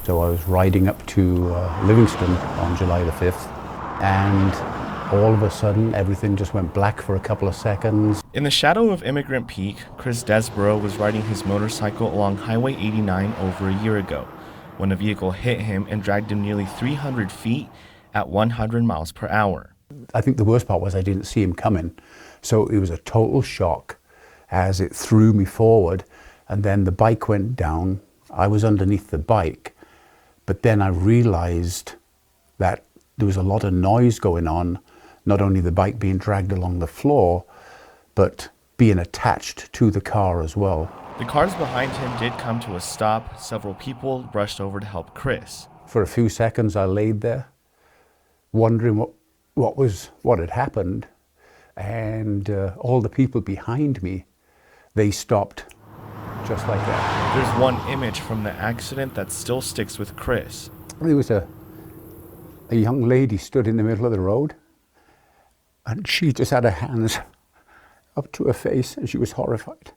So I was riding up to Livingston on July the 5th, and all of a sudden everything just went black for a couple of seconds. In the shadow of Immigrant Peak, Chris Desborough was riding his motorcycle along Highway 89 over a year ago when a vehicle hit him and dragged him nearly 300 feet at 100 miles per hour. I think the worst part was I didn't see him coming, so it was a total shock as it threw me forward, and then the bike went down. I was underneath the bike, but then I realized that there was a lot of noise going on, not only the bike being dragged along the floor, but being attached to the car as well. The cars behind him did come to a stop. Several people rushed over to help Chris. For a few seconds I laid there, wondering what had happened, and all the people behind me, they stopped just like that. There's one image from the accident that still sticks with Chris. There was a young lady stood in the middle of the road, and she just had her hands up to her face, and she was horrified.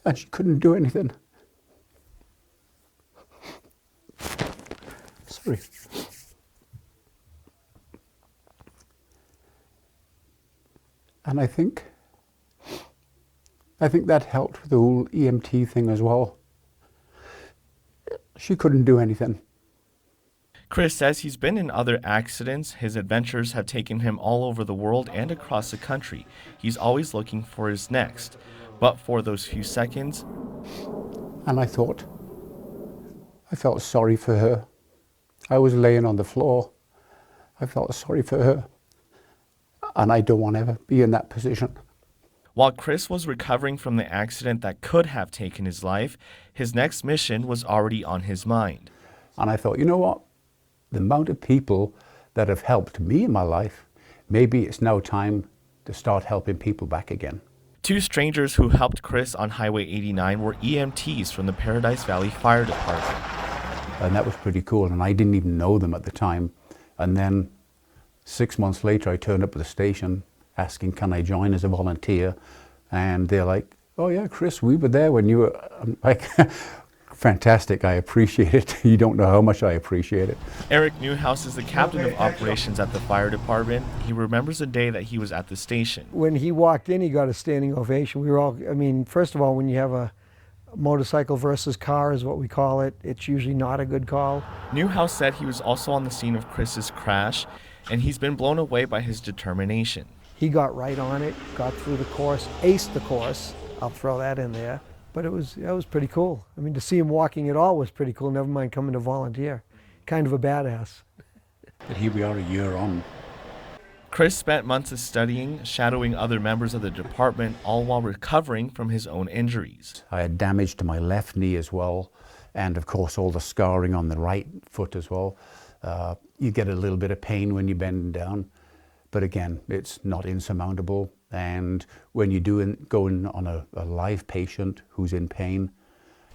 And she couldn't do anything. Sorry. And I think that helped with the whole EMT thing as well. She couldn't do anything. Chris says he's been in other accidents. His adventures have taken him all over the world and across the country. He's always looking for his next. But for those few seconds, and I felt sorry for her. I was laying on the floor. I felt sorry for her. And I don't want to ever be in that position. While Chris was recovering from the accident that could have taken his life, his next mission was already on his mind. And I thought, you know what? The amount of people that have helped me in my life, maybe it's now time to start helping people back again. Two strangers who helped Chris on Highway 89 were EMTs from the Paradise Valley Fire Department. And that was pretty cool, and I didn't even know them at the time. And then 6 months later, I turned up at the station asking, can I join as a volunteer? And they're like, oh yeah, Chris, we were there when you were, I'm like, fantastic, I appreciate it. You don't know how much I appreciate it. Eric Newhouse is the captain of operations at the fire department. He remembers the day that he was at the station. When he walked in, he got a standing ovation. We were all, I mean, first of all, when you have a motorcycle versus car is what we call it, it's usually not a good call. Newhouse said he was also on the scene of Chris's crash, and he's been blown away by his determination. He got right on it, got through the course, aced the course. I'll throw that in there. But it was pretty cool. I mean, to see him walking at all was pretty cool, never mind coming to volunteer. Kind of a badass. But here we are a year on. Chris spent months of studying, shadowing other members of the department, all while recovering from his own injuries. I had damage to my left knee as well, and of course all the scarring on the right foot as well. You get a little bit of pain when you bend down, but again, it's not insurmountable. And when you're going on a live patient who's in pain,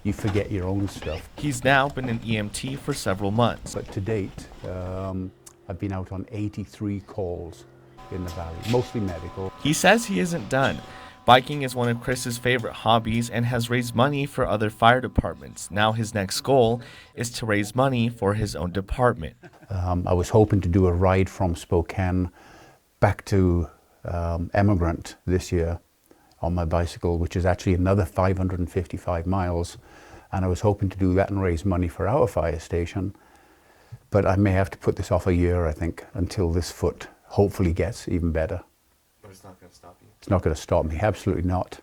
you forget your own stuff. He's now been an EMT for several months. But to date, I've been out on 83 calls in the valley, mostly medical. He says he isn't done. Biking is one of Chris's favorite hobbies and has raised money for other fire departments. Now his next goal is to raise money for his own department. I was hoping to do a ride from Spokane back to Emigrant this year on my bicycle, which is actually another 555 miles. And I was hoping to do that and raise money for our fire station. But I may have to put this off a year, I think, until this foot hopefully gets even better. But it's not going to stop you? It's not going to stop me, absolutely not.